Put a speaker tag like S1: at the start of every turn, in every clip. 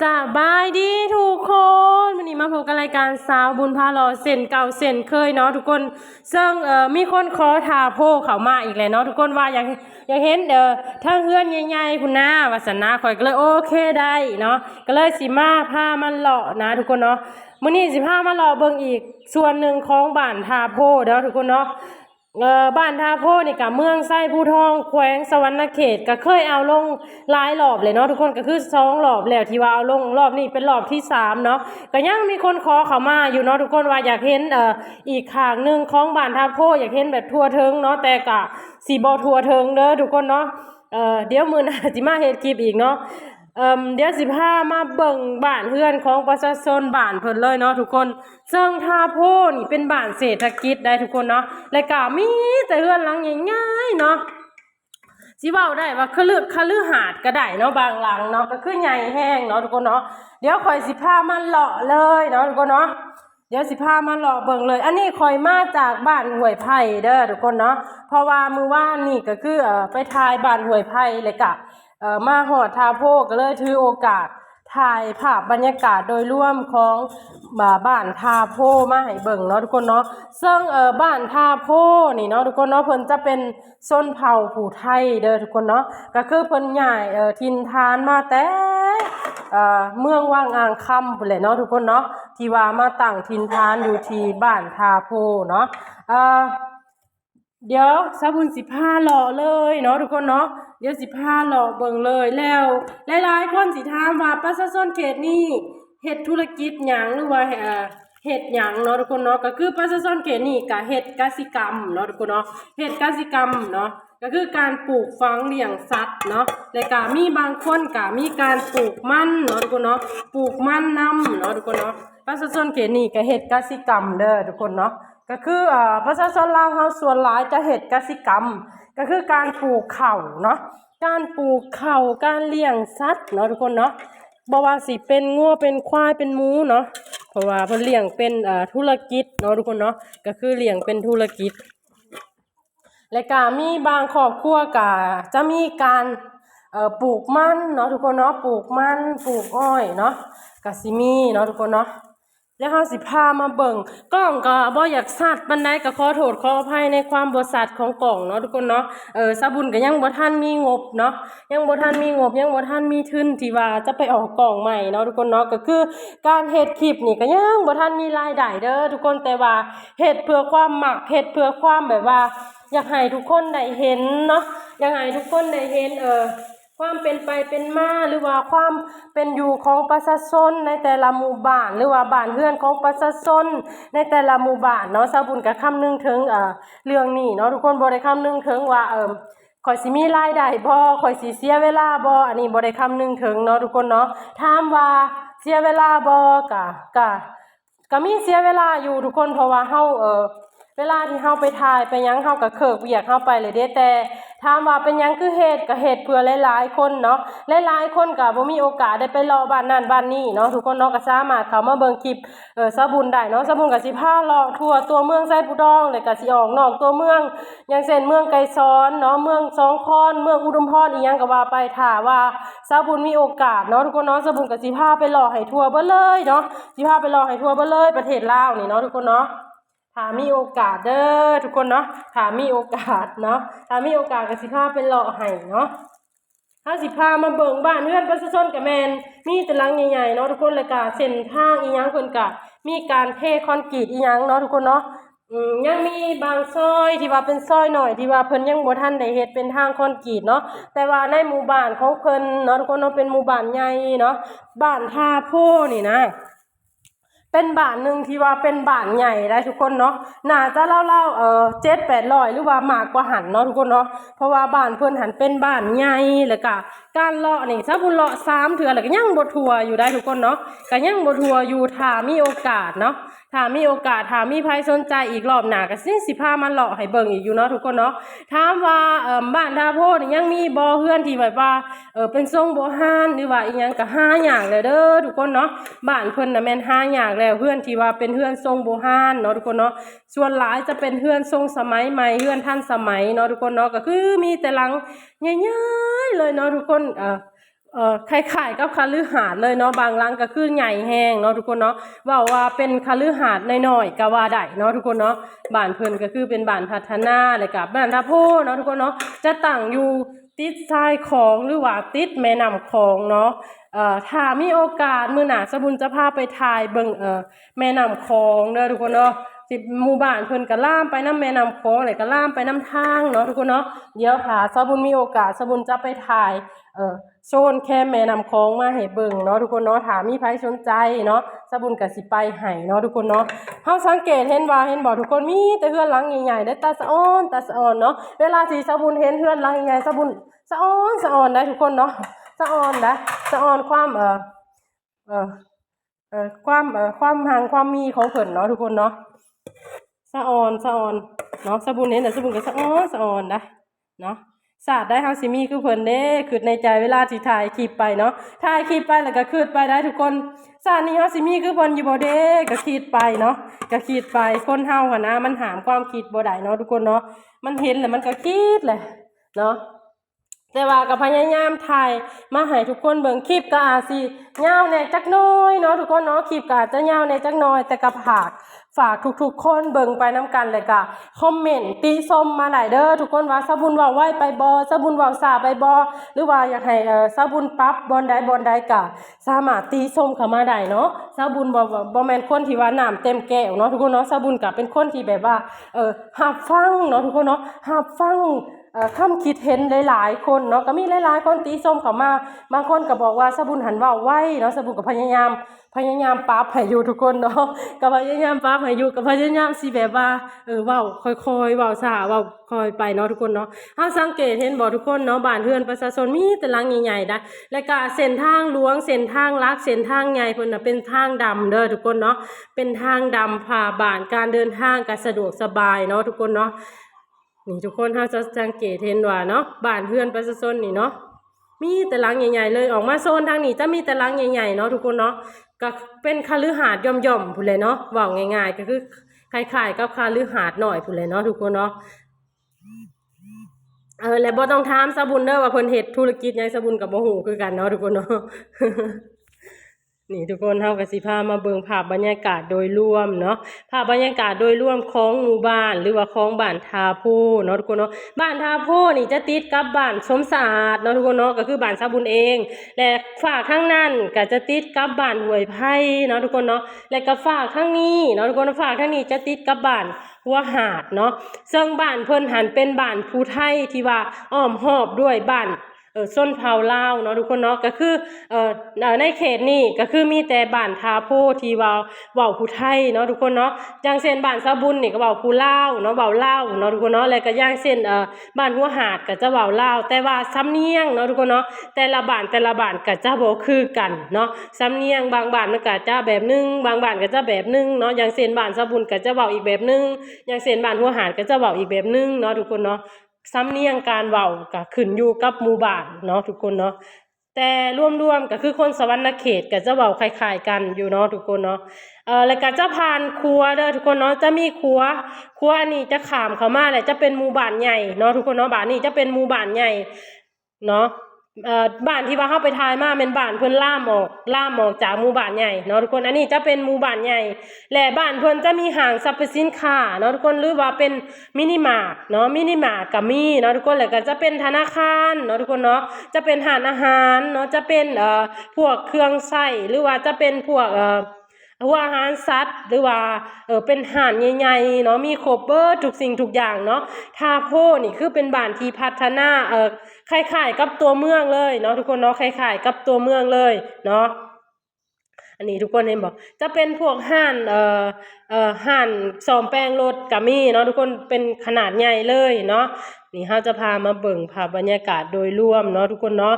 S1: สบายดีทุกคนวันนี้มาพบกับรายการสาวบุญพาหล่อเส้นเก่าเส้นเคยเนาะทุกคนซึ่งมีคนขอถาโพเขามาอีกแล้วเนาะทุกคนว่าอยากเห็นทั้งเฮือนใหญ่ๆคุณน้าวาสนาข่อยก็เลยโอเคได้เนาะก็เลยสิมาพามันเลาะนะทุกคนเนาะมื้อนี้สิพามาเลาะเบิ่งอีกส่วนหนึ่งของบ้านทาโพเนาะทุกคนเนาะบ้านทาโพนี่กับเมืองไส้ผู้ทองแขวงสวรรณเขตก็เคยเอาลงหลายรอบเลยเนาะทุกคนก็คือ2 รอบแล้วที่ว่าเอาลงรอบนี้เป็นรอบที่3เนาะก็ยังมีคนขอเข้ามาอยู่เนาะทุกคนว่าอยากเห็นอีกข้างนึงของบ้านทาโพอยากเห็นแบบทั่วถึงเนาะแต่ก็สิบ่ทั่วถึงเด้อทุกคนเนาะเดี๋ยวมื้อหน้าสิมาเฮ็ดคลิปอีกเนาะเดี๋ยวสิพามาเบิ่งบ้านเฮือนของประชาชนบ้านเพิ่นเลยเนาะทุกคนซึ่งทาโพนี่เป็นบ้านเศรษฐกิจได้ทุกคนเนาะและก็มีแต่เฮือนหลังง่ายๆเนาะสิเว้าได้ว่าคฤหาสน์ก็ได้เนาะบางหลังเนาะก็คือใหญ่แห้งเนาะทุกคนเนาะเดี๋ยวข่อยสิพามาเลาะเลยเนาะทุกคนเนาะเดี๋ยวสิพามาเลาะเบิ่งเลยอันนี้ข่อยมาจากบ้านห้วยไผ่เด้อทุกคนเนาะเพราะว่ามื้อวานนี่ก็คือไปถ่ายบ้านห้วยไผ่เลยก็มาหอดทาโพก็เลยถือโอกาสถ่ายภาพบรรยากาศโดยรวมของบ้านทาโพมาให้เบิ่งเนาะทุกคนเนาะซึ่งบ้านทาโพนี่เนาะทุกคนเนาะเพิ่นจะเป็นชนเผ่าผู้ไทยเด้อทุกคนเนาะก็คือเพิ่นย้ายถิ่นฐานมาแต่เมืองว่างอ่างคำพุ่นแหละเนาะทุกคนเนาะที่ว่ามาตั้งถิ่นฐานอยู่ที่บ้านทาโพเนาะเดี๋ยวสาวบุญสิพาเลาะเลยเนาะทุกคนเนาะเดี๋ยวสิพาเลาะเบิ่งเลยแล้วหลายๆคนสิถามว่าประชาชนเขตนี้เฮ็ดธุรกิจหยังหรือว่าเฮ็ดหยังเนาะทุกคนเนาะก็คือประชาชนเขตนี้ก็เฮ็ดกสิกรรมเนาะทุกคนเนาะเฮ็ดกสิกรรมเนาะก็คือการปลูกฝังเลี้ยงสัตว์เนาะแล้วก็มีบางคนก็มีการปลูกมันเนาะทุกคนเนาะปลูกมันนำเนาะทุกคนเนาะประชาชนเขตนี้ก็เฮ็ดกสิกรรมเด้อทุกคนเนาะก็คือประชาชนลาวเฮาส่วนหลายจะเฮ็ดกสิกรรมก็คือการปลูกข้าวเนาะการปลูกข้าวการเลี้ยงสัตว์เนาะทุกคนเนาะบ่ว่าสิเป็นงัวเป็นควายเป็นหมูเนาะเพราะว่าเพิ่นเลี้ยงเป็นธุรกิจเนาะทุกคนเนาะก็คือเลี้ยงเป็นธุรกิจและก็มีบางครอบครัวก็จะมีการปลูกมันเนาะทุกคนเนาะปลูกมันปลูกอ้อยเนาะก็สิมีเนาะทุกคนเนาะแล้วเฮาสิพามาเบิ่งกล้องก็บ่อยากสัตว์ปานใดก็ขอโทษขออภัยในความบ่สัตว์ของกล้องเนาะทุกคนเนาะสะบุญก็ยังบ่ทันมีงบเนาะยังบ่ทันมีงบยังบ่ทันมีทุนที่ว่าจะไปออกกล้องใหม่เนาะทุกคนเนาะก็คือการเฮ็ดคลิปนี่ก็ยังบ่ทันมีรายได้เด้อทุกคนแต่ว่าเฮ็ดเพื่อความมักเฮ็ดเพื่อความแบบว่าอยากให้ทุกคนได้เห็นเนาะอยากให้ทุกคนได้เห็นความเป็นไปเป็นมาหรือว่าความเป็นอยู่ของประชาชนในแต่ละหมู่บ้านหรือว่าบ้านเรือนของประชาชนในแต่ละหมู่บ้านเนาะสาวบุญก็คำนึงถึงเรื่องนี้เนาะทุกคนบ่ได้คำนึงถึงว่าข่อยสิมีรายได้บ่ข่อยสิเสียเวลาบ่อันนี้บ่ได้คำนึงถึงเนาะทุกคนเนาะถามว่าเสียเวลาบ่ก็มีเสียเวลาอยู่ทุกคนเพราะว่าเฮาเวลาที่เฮาไปถ่ายไปหยังเฮาก็เคิกเวียกเฮาไปเลยเด้แต่ถามว่าเป็นหยังคือเฮ็ดก็เฮ็ดเพื่อหลายๆคนเนาะหลายๆคนก็บ่มีโอกาสได้ไปเลาะบ้านนั้นบ้านนี้เนาะทุกคนเนาะก็สามารถเข้ามาเบิ่งคลิปสะบุญได้เนาะสะบุญก็สิพาเลาะทั่วตัวเมืองไส้ผู้ดองแล้วก็สิออกนอกตัวเมืองอย่างเช่นเมืองไกรสอนเนาะเมืองสองคอนเมืองอุดมพรอีหยังก็ว่าไปถ้าว่าสะบุญมีโอกาสเนาะทุกคนเนาะสะบุญก็สิพาไปเลาะให้ทั่วเบิดเลยเนาะสิพาไปเลาะให้ทั่วเบิดเลยประเทศลาวนี่เนาะทุกคนเนาะถ้ามีโอกาสเด้อทุกคนเนาะถ้ามีโอกาสเนาะถ้ามีโอกาสก็สิพาไปเลาะให้เนาะถ้าสิพามาเบิ่งบ้านเรือนประชาชนก็แม่นมีแต่หลังใหญ่ๆเนาะทุกคนแล้วก็เส้นทางอีหยังเพิ่นก็มีการเทคอนกรีตอีหยังเนาะทุกคนเนาะยังมีบางซอยที่ว่าเป็นซอยหน่อยที่ว่าเพิ่นยังบ่ทันได้เฮ็ดเป็นทางคอนกรีตเนาะแต่ว่าในหมู่บ้านของเพิ่นเนาะทุกคนเนาะเป็นหมู่บ้านใหญ่เนาะบ้านท่าโพนี่นะเป็นบ้านหนึ่งที่ว่าเป็นบ้านใหญ่ได้ทุกคนเนาะน่าจะเล่า700-800หรือว่ามากกว่าหันเนาะทุกคนเนาะเพราะว่าบ้านเพิ่นหันเป็นบ้านใหญ่แล้วก็การเลาะนี่ถ้าบุญเลาะ3 เทื่อแล้วก็ยังบ่ทั่วอยู่ได้ทุกคนเนาะก็ยังบ่ทั่วอยู่ถ้ามีโอกาสเนาะถ้ามีโอกาสถ้ามีใครสนใจอีกรอบหน้าก็สิพามาเลาะให้เบิ่งอีกอยู่เนาะทุกคนเนาะถามว่าบ้านทาโพนี่ยังมีบ่เฮือนที่แบบว่าเป็นทรงโบราณหรือว่าอีหยังก็หายากเลยเด้อทุกคนเนาะบ้านเพิ่นน่ะแม่นหายากแล้วเฮือนที่ว่าเป็นเฮือนทรงโบราณเนาะทุกคนเนาะส่วนหลายจะเป็นเฮือนทรงสมัยใหม่เฮือนทันสมัยเนาะทุกคนเนาะก็คือมีแต่หลังใหญ่ๆเลยเนาะทุกคน คล้ายๆกับคฤหาสน์เลยเนาะบางหลังก็คือใหญ่แห้งเนาะทุกคนเนาะว่าเป็นคฤหาสน์น้อยๆก็ว่าได้เนาะทุกคนเนาะบ้านเพิ่นก็คือเป็นบ้านพัฒนาเลยกับบ้านท่าโพเนาะทุกคนเนาะจะตั้งอยู่ติดชายคลองหรือว่าติดแม่น้ำคลองเนาะถ้ามีโอกาสมื้อหน้าสบุญจะพาไปถ่ายเบิ่งแม่น้ำคลองเด้อทุกคนเนาะสิหมู่บ้านเพิ่นก็ล่ามไปน้ำแม่น้ำคลองแล้วก็ล่ามไปน้ำทางเนาะทุกคนเนาะเดี๋ยวถ้าสบุญมีโอกาสสบุญจะไปถ่ายโซนแค่แม่น้ำคลองมาให้เบิ่งเนาะทุกคนเนาะถ้ามีใครสนใจเนาะสบุญก็สิไปให้เนาะทุกคนเนาะเฮาสังเกตเห็นบ่ทุกคนมีแต่เฮือนหลังใหญ่ๆได้ตาสะอ้อนเนาะเวลาที่สบุญเห็นเฮือนหลังใหญ่ๆสบุญสะอ้อนได้ทุกคนเนาะสะอ้อนนะสะอ้อนความความห่างความมีของเพิ่นเนาะทุกคนเนาะสะออนเนาะสบุญเห็นแต่สบุญก็สะอ้อนนะเนาะศาสตร์ได้เฮาสิมีคือเพิ่นเด้คือในใจเวลาที่ถ่ายคลิปไปเนาะถ่ายคลิปไปแล้วก็คิดไปได้ทุกคนศาสตร์นี้เฮาสิมีคือเพิ่นอยู่บ่เด้ก็คิดไปเนาะก็คิดไปคนเฮาหั่นนะมันหามความคิดบ่ได้เนาะทุกคนเนาะมันเห็นแล้วมันก็คิดแหละเนาะแต่ว่าก็พยายามถ่ายมาให้ทุกคนเบิ่งคลิปก็อาจสิยาวแหน่จักหน่อยเนาะทุกคนเนาะคลิปก็อาจจะยาวแหน่จักหน่อยแต่ก็ฝากทุกๆคนเบิ่งไปนํกันเลยก็คอมเมนต์ติชมมาได้เด้อทุกคนว่าสบุญเว้าไว้ไปบ่สบุญเว้าช้าไปบ่หรือว่าอยากให้สบุญปรับบอนใดก็สามารถติชมเข้ามาได้เนาะสบุญบ่แม่นคนที่ว่าน้ำเต็มแก้วเนาะทุกคนเนาะสบุญก็เป็นคนที่แบบว่ารับฟังเนาะทุกคนเนาะรับฟังคำคิดเห็นหลายๆคนเนาะก็มีหลายๆคนตีส้มเข้ามาบางคนก็บอกว่าสบุญหันเว้าไว้เนาะสบุญก็พยายามปรับให้อยู่ทุกคนเนาะก็พยายามปรับให้อยู่ก็พยายามสิแบบว่าเว้าค่อยๆเว้าช้าเว้าค่อยไปเนาะทุกคนเนาะเฮาสังเกตเห็นบ่ทุกคนเนาะบ้านเรือนประชาชนมีแต่หลังใหญ่ๆได้และก็เส้นทางหลวงเส้นทางลักเส้นทางใหญ่เพิ่นน่ะเป็นทางดำเด้อทุกคนเนาะเป็นทางดำพาบ้านการเดินทางก็สะดวกสบายเนาะทุกคนเนาะนี่ทุกคนถ้าจะสังเกตเห็นว่าเนาะบ้านเรือนประชาชนนี่เนาะมีแต่หลังใหญ่ๆเลยออกมาโซนทางนี้จะมีแต่หลังใหญ่ๆเนาะทุกคนเนาะก็เป็นคฤหาสน์ย่อมๆพุ่นเลยเนาะเว้าง่ายๆก็คือคล้ายๆกับคฤหาสน์น้อยพุ่นเลยเนาะทุกคนเนาะและบ่ต้องถามสบุญเด้อว่าเพิ่นเฮ็ดธุรกิจหยังสบุญก็บ่ฮู้คือกันเนาะทุกคนเนาะ นี่ทุกคนเฮาก็สิพามาเบิ่งภาพบรรยากาศโดยรวมเนาะภาพบรรยากาศโดยรวมของหมู่บ้านหรือว่าของบ้านทาโพเนาะทุกคนเนาะบ้านทาโพนี่จะติดกับบ้านสมสะอาดเนาะทุกคนเนาะก็คือบ้านสาบุญเองและฝากข้างนั้นก็จะติดกับบ้านห้วยไผ่เนาะทุกคนเนาะและก็ฝากข้างนี้เนาะทุกคนฝากข้างนี้จะติดกับบ้านหัวหาดเนาะซึ่งบ้านเพิ่นหันเป็นบ้านภูไทยที่ว่าอ้อมรอบด้วยบ้านส้นเผาลาวเนาะทุกคนเนาะก็คือในเขตนี้ก็คือมีแต่บ้านทาโพที่เว้าผู้ไทยเนาะทุกคนเนาะอย่างเช่นบ้านสะบุญนี่ก็เว้าผู้ลาวเนาะเว้าลาวเนาะทุกคนเนาะแล้วก็อย่างเช่นบ้านหัวหาดก็จะเว้าลาวแต่ว่าสำเนียงเนาะทุกคนเนาะแต่ละบ้านก็จะบ่คือกันเนาะสำเนียงบางบ้านมันก็จะแบบนึงบางบ้านก็จะแบบนึงเนาะอย่างเช่นบ้านสะบุญก็จะเว้าอีกแบบนึงอย่างเช่นบ้านหัวหาดก็จะเว้าอีกแบบนึงเนาะทุกคนเนาะสำเนียงการเว้าก็ขึ้นอยู่กับหมู่บ้านเนาะทุกคนเนาะแต่รวมๆก็คือคนสวรรณเขตก็จะเว้าคล้ายๆกันอยู่เนาะทุกคนเนาะแล้วก็จะผ่านครัวเด้อทุกคนเนาะจะมีครัวอันนี้จะข้ามเข้ามาแล้วจะเป็นหมู่บ้านใหญ่เนาะทุกคนเนาะบ้านนี้จะเป็นหมู่บ้านใหญ่เนาะบ้านที่ว่าเฮาไปถ่ายมาเป็นบ้านเพิ่นล่ามออกจากหมู่บ้านใหญ่เนาะทุกคนอันนี้จะเป็นหมู่บ้านใหญ่และบ้านเพิ่นจะมีห้างสรรพสินค้าเนาะทุกคนหรือว่าเป็นมินิมาร์ทเนาะมินิมาร์ทก็มีเนาะทุกคนแล้วก็จะเป็นธนาคารเนาะทุกคนเนาะจะเป็นร้านอาหารเนาะจะเป็นพวกเครื่องใช้หรือว่าจะเป็นพวกหัวอาหารสัตว์หรือว่าเป็นห่านใหญ่ๆเนาะมีครบเบิดทุกสิ่งทุกอย่างเนาะทาโพนี่คือเป็นบ้านที่พัฒนาคล้ายๆกับตัวเมืองเลยเนาะทุกคนเนาะคล้ายๆกับตัวเมืองเลยเนาะอันนี้ทุกคนเห็นบอกจะเป็นพวกห่านห่านซ่อมแปลงรถก็มีเนาะทุกคนเป็นขนาดใหญ่เลยเนาะนี่เราจะพามาเบิ่งภาพบรรยากาศโดยรวมเนาะทุกคนเนาะ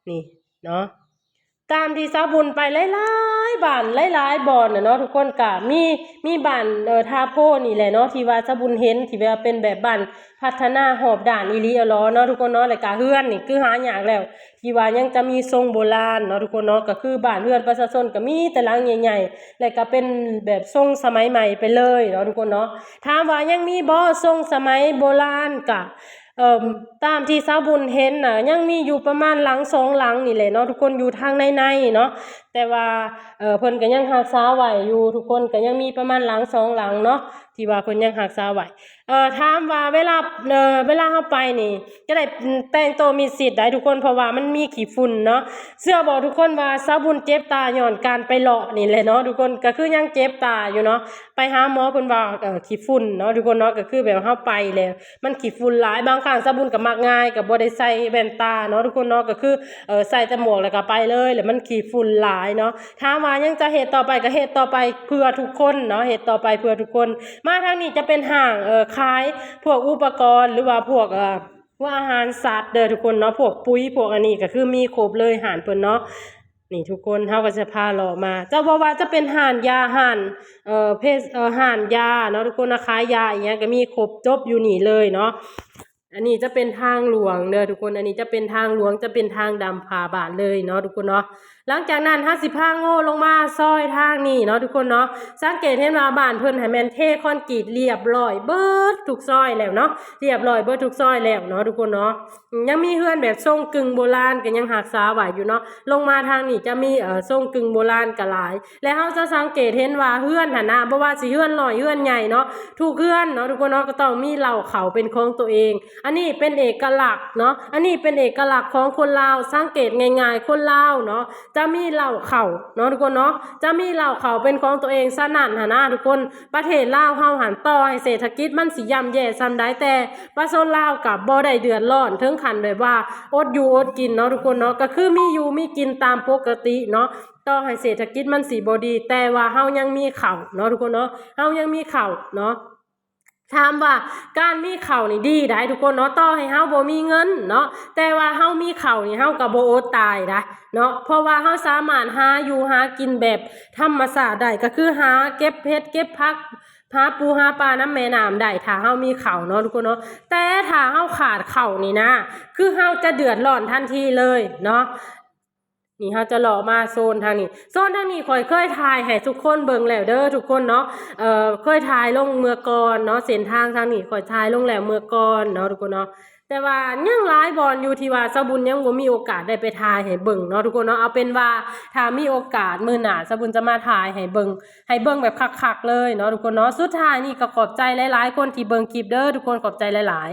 S1: นี่เนาะตามที่สาวบุญไปหลายๆบ้านหลายๆบ่อนน่ะเนาะทุกคนก็มีบ้านทาโพนี่แหละเนาะที่ว่าสาวบุญเห็นที่ว่าเป็นแบบบ้านพัฒนาหอบด่านอีหลีอะล้อเนาะทุกคนเนาะแล้วก็เฮือนนี่คือหายากแล้วที่ว่ายังจะมีทรงโบราณเนาะทุกคนเนาะก็คือบ้านเรือนประชาชนก็มีแต่หลังใหญ่ๆแล้วก็เป็นแบบทรงสมัยใหม่ไปเลยเนาะทุกคนเนาะถามว่ายังมีบ่ทรงสมัยโบราณก็ เอ่อตามที่สาวบุญเห็นน่ะยังมีอยู่ประมาณหลังสองหลังนี่แหละเนาะทุกคนอยู่ทางในเนาะแต่ว่าเพิ่นก็ยังรักษาไว้อยู่ทุกคนก็ยังมีประมาณหลังสองหลังเนาะที่ว่าเพิ่นยังรักษาไว้ถามว่าเวลาเฮาไปนี่จะได้แต่งตัวมีสิทธิ์ได้ทุกคนเพราะว่ามันมีขี้ฝุ่นเนาะเชื่อบ่ทุกคนว่าสาวบุญเจ็บตาย้อนการไปเลาะนี่แหละเนาะทุกคนก็คือยังเจ็บตาอยู่เนาะไปหาหมอเพิ่นว่าขี้ฝุ่นเนาะทุกคนเนาะก็คือแบบเฮาไปแล้วมันขี้ฝุ่นหลายบางครั้งสาวบุญก็มักง่ายก็บ่ได้ใส่แว่นตาเนาะทุกคนเนาะก็คือใส่แต่หมวกแล้วก็ไปเลยแล้วมันขี้ฝุ่นหลายเนาะถามว่ายังจะเฮ็ดต่อไปก็เฮ็ดต่อไปเพื่อทุกคนเนาะเฮ็ดต่อไปเพื่อทุกคนมาทางนี้จะเป็นห้างขายพวกอุปกรณ์หรือว่าพวกอาหารสัตว์เด้อทุกคนเนาะพวกปุ๋ยพวกอันนี้ก็คือมีครบเลยหารเพิ่นเนาะนี่ทุกคนเฮาก็จะพาเลาะมาเจ้าบ่ว่าจะเป็นห่านยาห่านห่านยาเนาะทุกคนนะขายยาอย่างเงี้ยก็มีครบจบอยู่นี่เลยเนาะอันนี้จะเป็นทางหลวงเด้อทุกคนอันนี้จะเป็นทางหลวงจะเป็นทางดำพาบาทเลยเนาะทุกคนเนาะหลังจากนั้น55โง่ลงมาซอยทางนี้เนาะทุกคนเนาะสังเกตเห็นว่าบ้านเพิ่นให้แม่นเทคอนกรีตเรียบร้อยเบิดทุกซอยแล้วเนาะเรียบร้อยเบิดทุกซอยแล้วเนาะทุกคนเนาะยังมีเฮือนแบบทรงกึ่งโบราณก็ยังรักษาไว้อยู่เนาะลงมาทางนี้จะมีทรงกึ่งโบราณก็หลายและเฮาจะสังเกตเห็นว่าเฮือนหั่นนะบ่ว่าสิเฮือนน้อยเฮือนใหญ่เนาะทุกเฮือนเนาะทุกคนเนาะก็ต้องมีเหล้าเขาเป็นของตัวเองอันนี้เป็นเอกลักษณ์เนาะอันนี้เป็นเอกลักษณ์ของคนลาวสังเกตง่ายๆคนลาวเนาะจะมีเหล้าเขาเนาะทุกคนเนาะจะมีเหล้าเขาเป็นของตัวเองซะนั่นหั่นนะทุกคนประเทศลาวเฮาหันต่อให้เศรษฐกิจมันสิย่ำแย่ซำใดแต่ประชาชนลาวก็บ่ได้เดือดร้อนถึงขั้นแบบว่าอดอยู่อดกินเนาะทุกคนเนาะก็คือมีอยู่มีกินตามปกติเนาะต่อให้เศรษฐกิจมันสิบ่ดีแต่ว่าเฮายังมีข้าวเนาะทุกคนเนาะเฮายังมีข้าวเนาะถามว่าการมีข้าวนี่ดีได้ทุกคนเนาะต่อให้เฮาบ่มีเงินเนาะแต่ว่าเฮามีข้าวนี่เฮาก็บ่อดตายได้เนาะเพราะว่าเฮาสามารถหาอยู่หากินแบบธรรมชาติได้ก็คือหาเก็บเห็ดเก็บผักหาปูหาปลาน้ำแม่น้ำได้ถ้าเฮามีข้าวเนาะทุกคนเนาะแต่ถ้าเฮาขาดข้าวนี่นะคือเฮาจะเดือดร้อนทันทีเลยเนาะนี่เฮาจะเลาะมาโซนทางนี้ข่อยเคยถ่ายให้ทุกคนเบิ่งแล้วเด้อทุกคนเนาะเคยถ่ายลงเมื่อก่อนเนาะเส้นทางทางนี้ข่อยถ่ายลงแล้วเมื่อก่อนเนาะทุกคนเนาะแต่ว่ายังหลายบอนอยู่ที่ว่าสะบุญยังบ่มีโอกาสได้ไปถ่ายให้เบิ่งเนาะทุกคนเนาะเอาเป็นว่าถ้ามีโอกาสมื้อหน้าสะบุญจะมาถ่ายให้เบิ่งแบบคักๆเลยเนาะทุกคนเนาะสุดท้ายนี่ก็ขอบใจหลายๆคนที่เบิ่งคลิปเด้อทุกคนขอบใจหลายๆ